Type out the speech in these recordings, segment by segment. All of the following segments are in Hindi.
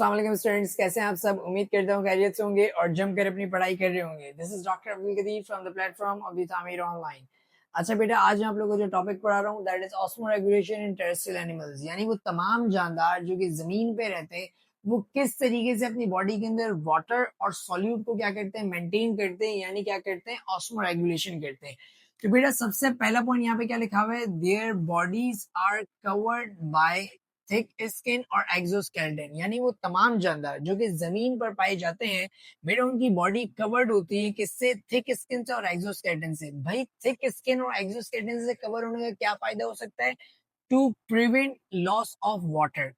अस्सलाम वालेकुम स्टूडेंट्स, कैसे हैं आप सब। उम्मीद करता हूँ खैरियत से होंगे और जमकर अपनी पढ़ाई कर रहे होंगे। This is doctor Abdul Qadir from the platform of the Tameer online. अच्छा बेटा, आज मैं आप लोगों को जो टॉपिक पढ़ा रहा हूँ that is osmoregulation in terrestrial animals, यानी वो तमाम जानदार जो कि जमीन पे रहते हैं वो किस तरीके से अपनी बॉडी के अंदर वाटर और सॉल्यूट को क्या करते हैं, मेंटेन करते हैं, यानी क्या करते हैं, ऑस्मोरेगुलेशन करते हैं। तो बेटा सबसे पहला पॉइंट यहाँ पे क्या लिखा हुआ है, their bodies are covered by thick skin और एक्सोस्केलेटन, यानी वो तमाम जानदार जो कि जमीन पर पाए जाते हैं बेटा उनकी बॉडी कवर्ड होती है किससे, थिक स्किन से और एक्सोस्केलेटन से। भाई थिक स्किन और एक्सोस्केलेटन से कवर होने का क्या फायदा हो सकता है? To prevent loss of water.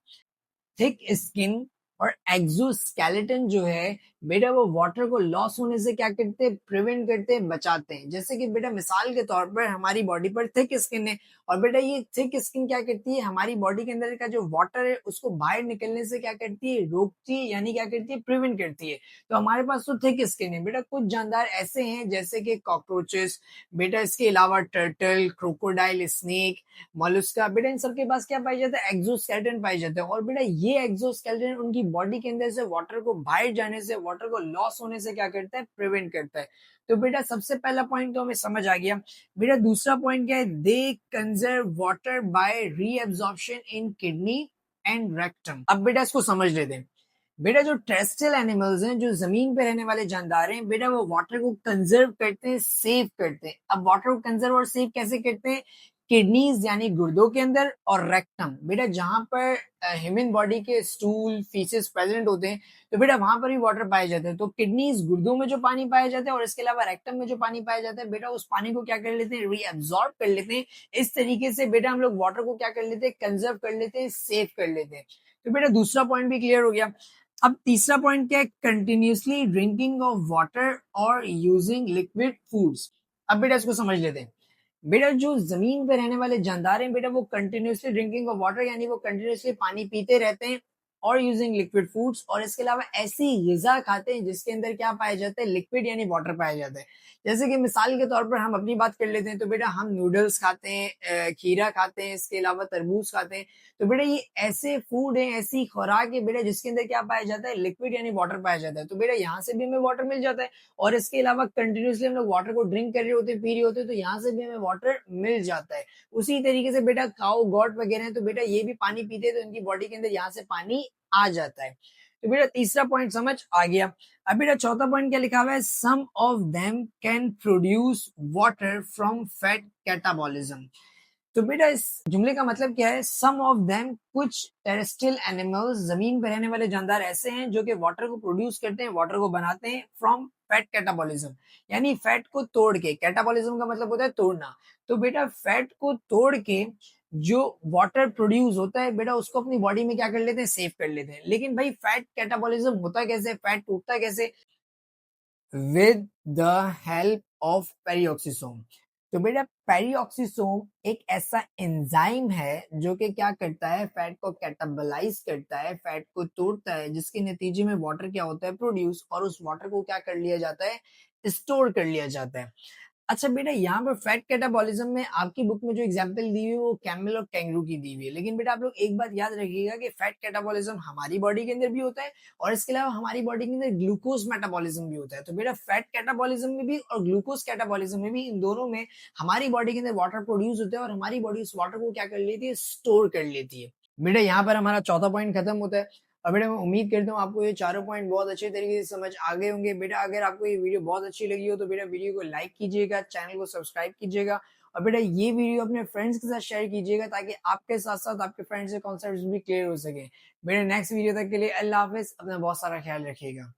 Thick skin और एक्सोस्केलेटन जो है बेटा वो वाटर को लॉस होने से क्या करते हैं, प्रिवेंट करते हैं, बचाते हैं। जैसे कि बेटा मिसाल के तौर पर हमारी बॉडी पर थिक स्किन है और बेटा ये थिक स्किन क्या करती है, हमारी बॉडी के अंदर का जो वाटर है उसको बाहर निकलने से क्या करती है, रोकती है, यानी क्या करती है, प्रिवेंट करती है। तो हमारे पास तो थिक स्किन है बेटा। कुछ जानदार ऐसे हैं जैसे कि कॉकरोचेस, बेटा इसके अलावा टर्टल, क्रोकोडाइल, स्नेक, मोलस्का, बेटा इन सबके पास क्या पाया जाता है, एक्सोस्केलेटन पाए जाते हैं। और बेटा ये एक्सोस्केलेटन उनकी बॉडी के अंदर से वाटर को बाहर जाने से, वाटर को लॉस होने से क्या करता है, प्रिवेंट करता है। तो बेटा सबसे पहला पॉइंट तो हमें समझ आ गया। बेटा दूसरा पॉइंट क्या है, they conserve water by reabsorption in kidney and rectum. अब बेटा इसको समझ लेते हैं। बेटा जो टेरेस्ट्रियल एनिमल्स हैं, जो जमीन पे रहने वाले जानदार हैं बेटा, वो वाटर को कंजर्व करते हैं, सेव करते हैं। अब वाटर को कंजर्व और सेव कैसे करते हैं? किडनीज यानी गुर्दों के अंदर और रेक्टम, बेटा जहां पर ह्यूमन बॉडी के स्टूल, फीसेस प्रेजेंट होते हैं तो बेटा वहां पर भी वाटर पाए जाते हैं। तो किडनीज गुर्दों में जो पानी पाया जाता है और इसके अलावा रेक्टम में जो पानी पाया जाता है बेटा, उस पानी को क्या कर लेते हैं, रीअब्सॉर्ब कर लेते हैं। इस तरीके से बेटा हम लोग वाटर को क्या कर लेते हैं, कंजर्व कर लेते हैं, सेव कर लेते हैं। तो बेटा दूसरा पॉइंट भी क्लियर हो गया। अब तीसरा पॉइंट क्या है, कंटिन्यूसली ड्रिंकिंग ऑफ वाटर और यूजिंग लिक्विड फूड्स। अब बेटा इसको समझ लेते हैं। बेटा जो जमीन पे रहने वाले जानदार हैं बेटा, वो कंटिन्यूसली ड्रिंकिंग ऑफ वाटर, यानी वो कंटिन्यूसली पानी पीते रहते हैं और यूजिंग लिक्विड फूड्स, और इसके अलावा ऐसी गिजा खाते हैं जिसके अंदर क्या पाया जाता है, लिक्विड यानी वाटर पाया जाता है। जैसे कि मिसाल के तौर पर हम अपनी बात कर लेते हैं तो बेटा हम नूडल्स खाते हैं, खीरा खाते हैं, इसके अलावा तरबूज खाते हैं। तो बेटा ये ऐसे फूड है, ऐसी खुराक है बेटा जिसके अंदर क्या पाया जाता है, लिक्विड यानी वाटर पाया जाता है। तो बेटा यहाँ से भी हमें वाटर मिल जाता है और इसके अलावा कंटिन्यूसली हम लोग वाटर को ड्रिंक कर रहे होते हैं, पी रहे होते हैं, तो यहाँ से भी हमें वाटर मिल जाता है। उसी तरीके से बेटा काऊ, गॉड वगैरह है तो बेटा ये भी पानी पीते हैं तो इनकी बॉडी के अंदर यहाँ से पानी आ जाता है। तो बेटा तीसरा पॉइंट समझ आ गया। अब बेटा चौथा पॉइंट क्या लिखा हुआ है, some of them can produce water from fat catabolism. तो बेटा इस जुमले का मतलब क्या है, सम ऑफ देम, कुछ टेरेस्ट्रियल एनिमल्स, जमीन पर रहने वाले जानदार ऐसे हैं जो कि वाटर को प्रोड्यूस करते हैं, वाटर को बनाते हैं फ्रॉम फैट कैटाबॉलिज्म, यानी फैट को तोड़ के। कैटाबॉलिज्म का मतलब होता है तोड़ना। तो बेटा फैट को तोड़ के जो वाटर प्रोड्यूस होता है बेटा, उसको अपनी बॉडी में क्या कर लेते हैं, सेव कर लेते हैं। लेकिन भाई फैट कैटाबॉलिज्म होता कैसे, फैट टूटता कैसे? With the help of peroxisome. तो बेटा पेरिऑक्सीसोम एक ऐसा एंजाइम है जो कि क्या करता है, फैट को कैटाबलाइज करता है, फैट को तोड़ता है, जिसके नतीजे में वाटर क्या होता है, प्रोड्यूस, और उस वाटर को क्या कर लिया जाता है, स्टोर कर लिया जाता है। अच्छा बेटा यहाँ पर फैट कैटाबॉलिज्म में आपकी बुक में जो एग्जांपल दी हुई है वो कैमल और कैंगरू की दी हुई है। लेकिन बेटा आप लोग एक बात याद रखिएगा कि फैट कैटाबॉलिज्म हमारी बॉडी के अंदर भी होता है और इसके अलावा हमारी बॉडी के अंदर ग्लूकोज मेटाबॉलिज्म भी होता है। तो बेटा फैट कैटाबॉलिज्म में भी और ग्लूकोज कैटाबॉलिज्म में भी, इन दोनों में हमारी बॉडी के अंदर वाटर प्रोड्यूस होता है और हमारी बॉडी उस वाटर को क्या कर लेती है, स्टोर कर लेती है। बेटा यहाँ पर हमारा चौथा पॉइंट खत्म होता है। और बेटा मैं उम्मीद करता हूँ आपको ये चारों पॉइंट बहुत अच्छे तरीके से समझ आ गए होंगे। बेटा अगर आपको ये वीडियो बहुत अच्छी लगी हो तो बेटा वीडियो को लाइक कीजिएगा, चैनल को सब्सक्राइब कीजिएगा और बेटा ये वीडियो अपने फ्रेंड्स के साथ शेयर कीजिएगा ताकि आपके साथ साथ आपके फ्रेंड्स के कॉन्सेप्ट्स भी क्लियर हो सके। बेटा नेक्स्ट वीडियो तक के लिए अल्लाह हाफिज, अपना बहुत सारा ख्याल रखिएगा।